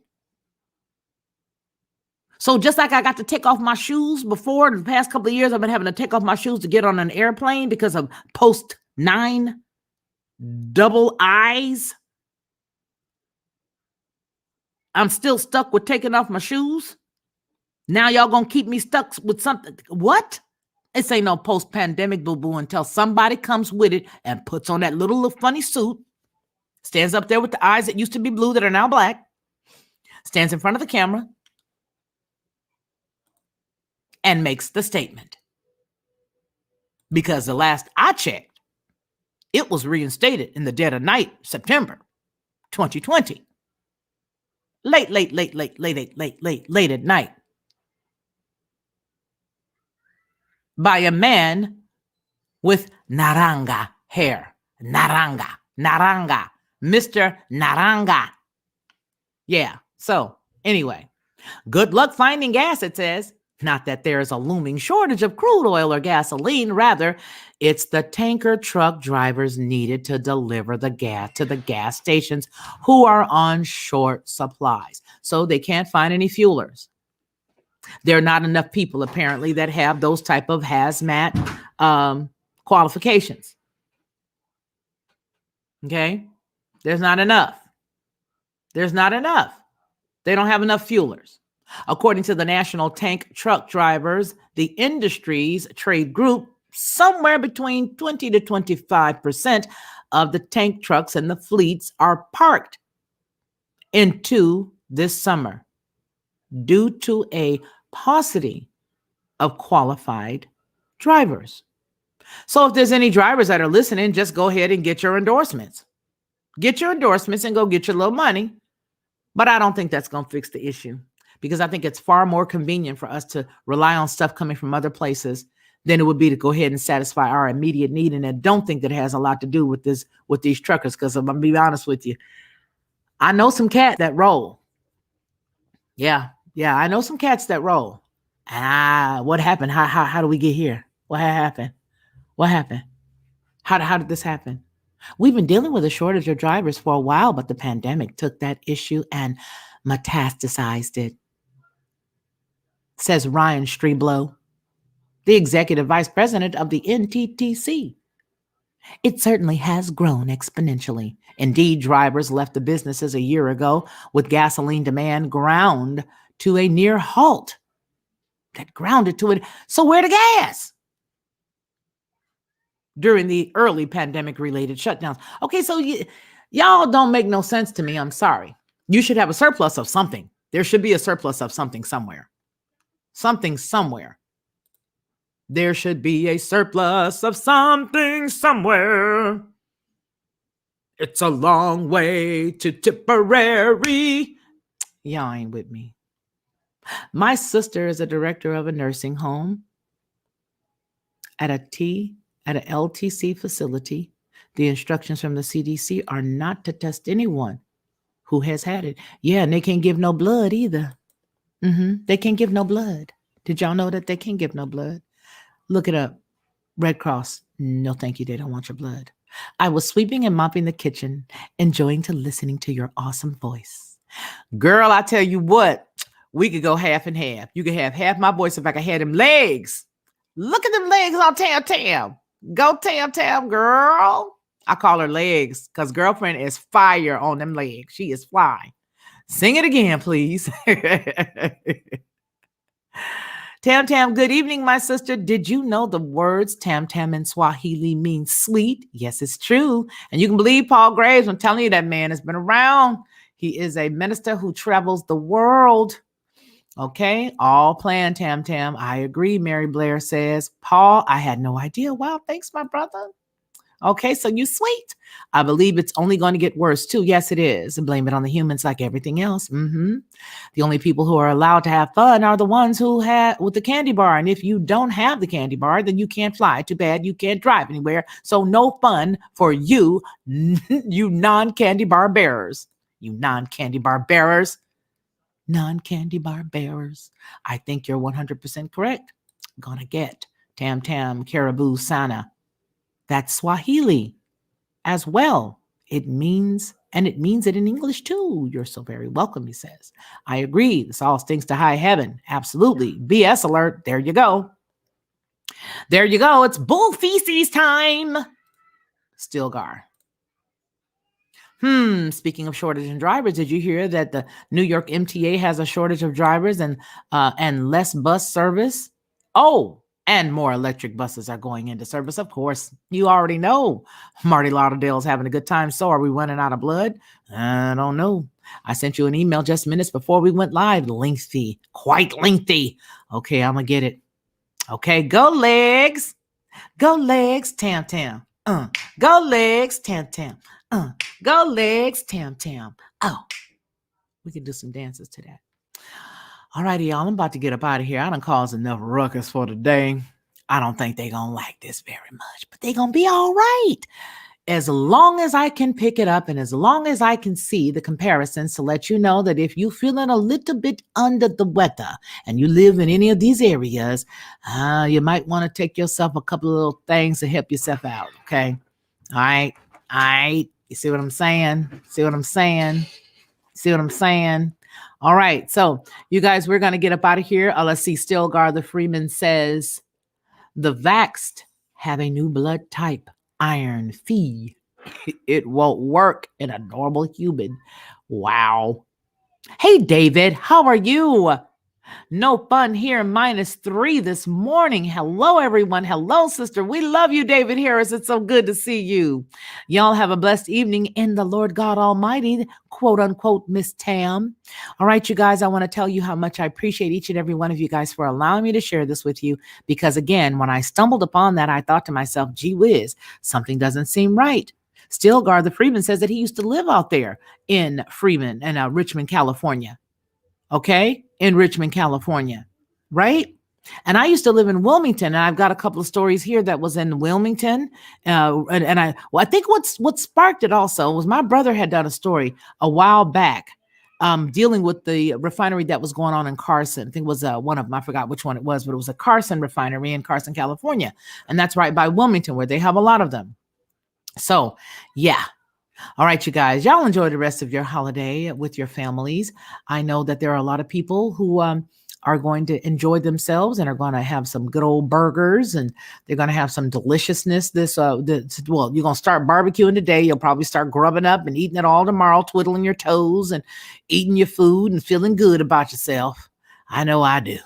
A: So just like I got to take off my shoes before, the past couple of years, I've been having to take off my shoes to get on an airplane because of post-9 double I's. I'm still stuck with taking off my shoes. Now y'all gonna keep me stuck with something. What? This ain't no post-pandemic boo-boo until somebody comes with it and puts on that little funny suit, stands up there with the eyes that used to be blue that are now black, stands in front of the camera, and makes the statement. Because the last I checked, it was reinstated in the dead of night, September 2020. Late at night. By a man with naranja hair. Naranja. Mr. Naranja. Yeah. So anyway, good luck finding gas, it says. Not that there is a looming shortage of crude oil or gasoline. Rather, it's the tanker truck drivers needed to deliver the gas to the gas stations who are on short supplies. So they can't find any fuelers. There are not enough people, apparently, that have those type of hazmat qualifications. Okay? There's not enough. They don't have enough fuelers. According to the National Tank Truck Drivers, the industry's trade group, somewhere between 20 to 25% of the tank trucks in the fleets are parked into this summer due to a paucity of qualified drivers. So if there's any drivers that are listening, just go ahead and get your endorsements. Get your endorsements and go get your little money. But I don't think that's going to fix the issue, because I think it's far more convenient for us to rely on stuff coming from other places than it would be to go ahead and satisfy our immediate need. And I don't think that it has a lot to do with these truckers, because I'm going to be honest with you. I know some cats that roll. Yeah, I know some cats that roll. What happened? How do we get here? What happened? How did this happen? We've been dealing with a shortage of drivers for a while, but the pandemic took that issue and metastasized it, says Ryan Streblow, the executive vice president of the NTTC. It certainly has grown exponentially. Indeed, drivers left the businesses a year ago with gasoline demand ground to a near halt. That grounded to it. So where the gas? During the early pandemic-related shutdowns. Okay, so y'all don't make no sense to me. I'm sorry. You should have a surplus of something. There should be a surplus of something somewhere. Something somewhere. There should be a surplus of something somewhere. It's a long way to Tipperary. Y'all ain't with me. My sister is a director of a nursing home at an LTC facility. The instructions from the CDC are not to test anyone who has had it. Yeah, and they can't give no blood either. They can't give no blood. Did y'all know that they can't give no blood? Look it up. Red Cross. No, thank you. They don't want your blood. I was sweeping and mopping the kitchen, enjoying listening to your awesome voice. Girl, I tell you what, we could go half and half. You could have half my voice if I could have them legs. Look at them legs on Tam Tam. Go Tam Tam, girl. I call her legs because girlfriend is fire on them legs. She is fly. Sing it again, please. Tam Tam, good evening, my sister. Did you know the words Tam Tam in Swahili mean sweet? Yes, it's true. And you can believe Paul Graves when telling you that man has been around. He is a minister who travels the world. Okay, all planned, Tam Tam. I agree, Mary Blair says. Paul, I had no idea. Wow, thanks, my brother. Okay, so you sweet. I believe it's only going to get worse, too. Yes, it is. And blame it on the humans like everything else. The only people who are allowed to have fun are the ones who have with the candy bar. And if you don't have the candy bar, then you can't fly. Too bad you can't drive anywhere. So no fun for you, you non-candy bar bearers. you non-candy bar bearers. Non-candy bar bearers. I think you're 100% correct. Gonna get Tam Tam Caribou Sana. That's Swahili as well. It means it in English too. You're so very welcome, he says. I agree. This all stinks to high heaven. Absolutely. BS alert. There you go. There you go. It's bull feces time. Stilgar. Speaking of shortage in drivers, did you hear that the New York MTA has a shortage of drivers and less bus service? Oh, and more electric buses are going into service. Of course, you already know Marty Lauderdale's having a good time. So are we running out of blood? I don't know. I sent you an email just minutes before we went live. Lengthy, quite lengthy. Okay, I'm going to get it. Okay, go legs. Go legs, Tam Tam. Go legs, Tam Tam. Go legs, Tam Tam. Oh, we can do some dances to that. All righty, y'all. I'm about to get up out of here. I done caused enough ruckus for today. I don't think they're going to like this very much, but they're going to be all right. As long as I can pick it up and as long as I can see the comparisons to let you know that if you're feeling a little bit under the weather and you live in any of these areas, you might want to take yourself a couple of little things to help yourself out, okay? All right. You see what I'm saying? See what I'm saying? All right. So, you guys, we're going to get up out of here. Let's see. Stilgar the Freeman says, the vaxxed have a new blood type, iron Phi. It won't work in a normal human. Wow. Hey, David, how are you? No fun here, -3 this morning. Hello, everyone. Hello, sister. We love you, David Harris. It's so good to see you. Y'all have a blessed evening in the Lord God Almighty, quote unquote, Miss Tam. All right, you guys, I want to tell you how much I appreciate each and every one of you guys for allowing me to share this with you. Because again, when I stumbled upon that, I thought to myself, gee whiz, something doesn't seem right. Stilgar the Freeman says that he used to live out there in Freeman and Richmond, California. Okay, in Richmond, California, right? And I used to live in Wilmington, and I've got a couple of stories here that was in Wilmington. I think what sparked it also was my brother had done a story a while back dealing with the refinery that was going on in Carson. I think it was one of them. I forgot which one it was, but it was a Carson refinery in Carson, California. And that's right by Wilmington, where they have a lot of them. So, yeah. All right, you guys, y'all enjoy the rest of your holiday with your families. I know that there are a lot of people who are going to enjoy themselves and are going to have some good old burgers, and they're going to have some deliciousness. You're going to start barbecuing today. You'll probably start grubbing up and eating it all tomorrow, twiddling your toes and eating your food and feeling good about yourself. I know I do.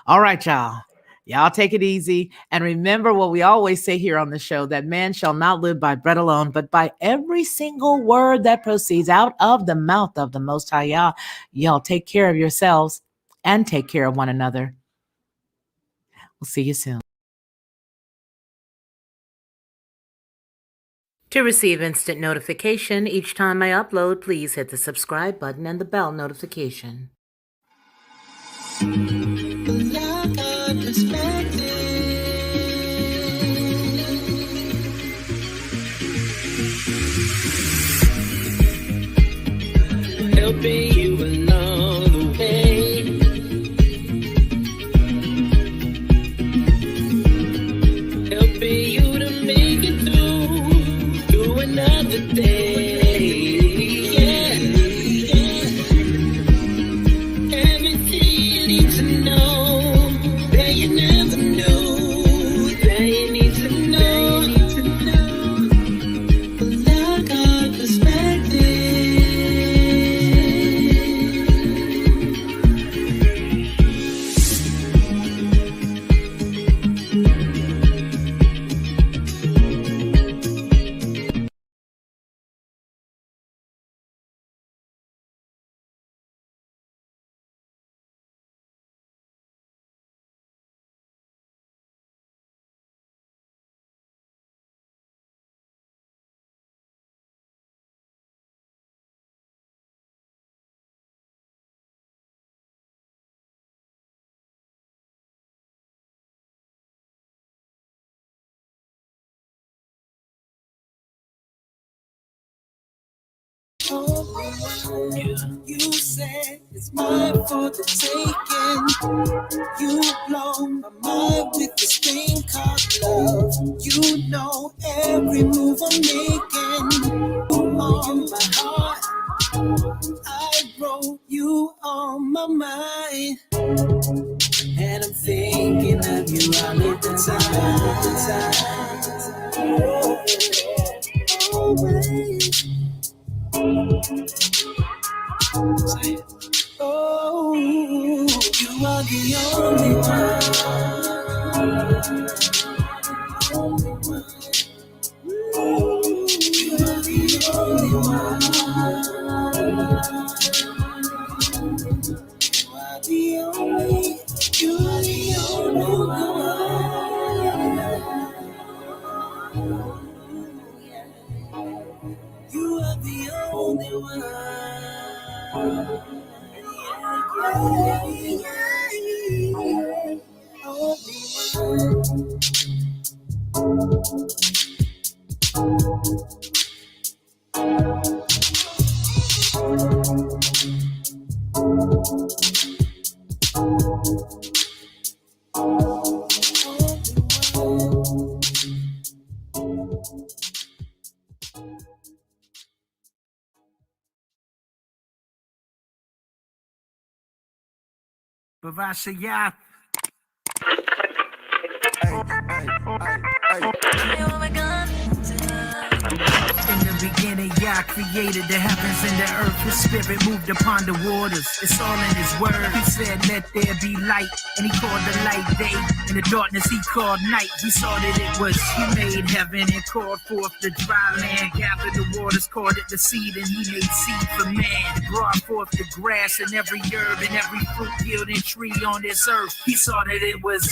A: All right, y'all. Y'all take it easy. And remember what we always say here on the show, that man shall not live by bread alone, but by every single word that proceeds out of the mouth of the Most High. Y'all take care of yourselves and take care of one another. We'll see you soon. To receive instant notification each time I upload, please hit the subscribe button and the bell notification.
B: Helping you along the way, helping you to make it through another day. Yeah. Everything you need to know, that you never knew, that you need to know. Lockhart perspective. You said it's mine for the taking. You blow my mind with this thing called love. You know every move I'm making. On my heart, I wrote you on my mind. And I'm thinking of you all of the time. Always. Oh, you are the only one. You are the only one. You are the only. You are the only one. You are the only one.
E: Bavashaya. In the beginning, Yah created the heavens and the earth. His spirit moved upon the waters. It's all in his word. He said, let there be light. And he called the light day. And the darkness he called night. He saw that it was. He made heaven and called forth the dry land. Gathered the waters, called it the seed. And he made seed for man. Brought forth the grass and every herb and every fruit yielding tree on this earth. He saw that it was.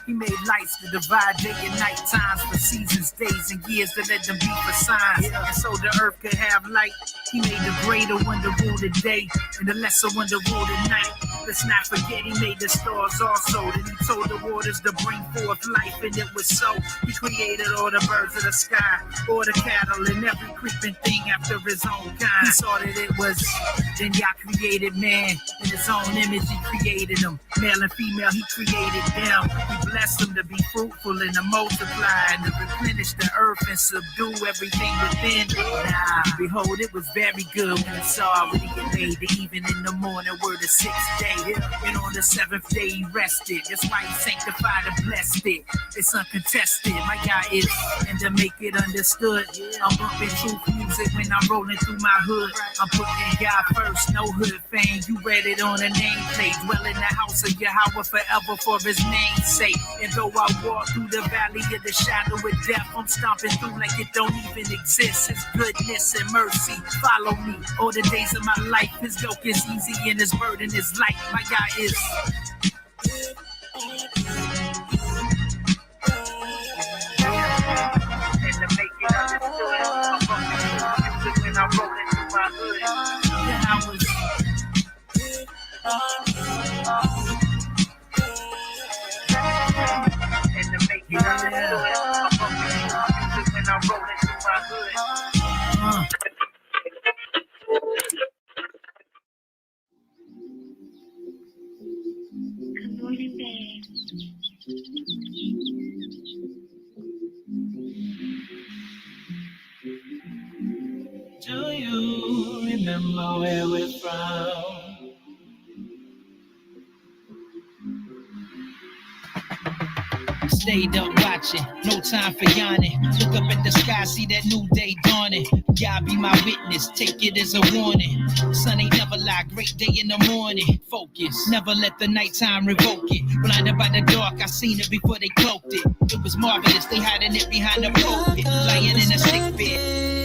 E: He made lights to divide day and night times for seasons, days, and years to let them be for signs. And so the earth could have light. He made the greater one to rule the day and the lesser one to rule the night. Let's not forget he made the stars also. Then he told the waters to bring forth life, and it was so. He created all the birds of the sky, all the cattle and every creeping thing after his own kind. He saw that it was. Then Yah created man in his own image. He created them, male and female. He created them. He blessed them to be fruitful and to multiply and to replenish the earth and subdue everything within. Behold, it was very good when he saw what he had made. The even in the morning were the sixth day. And on the seventh day he rested. That's why he sanctified and blessed it. It's uncontested. My God is, and to make it understood, I'm bumping truth music when I'm rolling through my hood. I'm putting God first, no hood fame. You read it on a nameplate. Dwell in the house of Yahweh forever for his name's sake. And though I walk through the valley of the shadow of death, I'm stomping through like it don't even exist. His goodness and mercy follow me all the days of my life. His yoke is easy and his burden is light. My God is. And to make it understood, I'm bumping when I'm rolling through my hood. Then I was. And to make it understood, I'm bumping when I'm rolling through my hood.
F: Good morning, babe.
B: Do you remember where we're from?
E: Stayed up watching, no time for yawning. Look up at the sky, see that new day dawning. God be my witness, take it as a warning. Sun ain't never lie, great day in the morning. Focus, never let the nighttime revoke it. Blinded by the dark, I seen it before they cloaked it. It was marvelous, they hiding it behind the pulpit. Lying in a sick bed.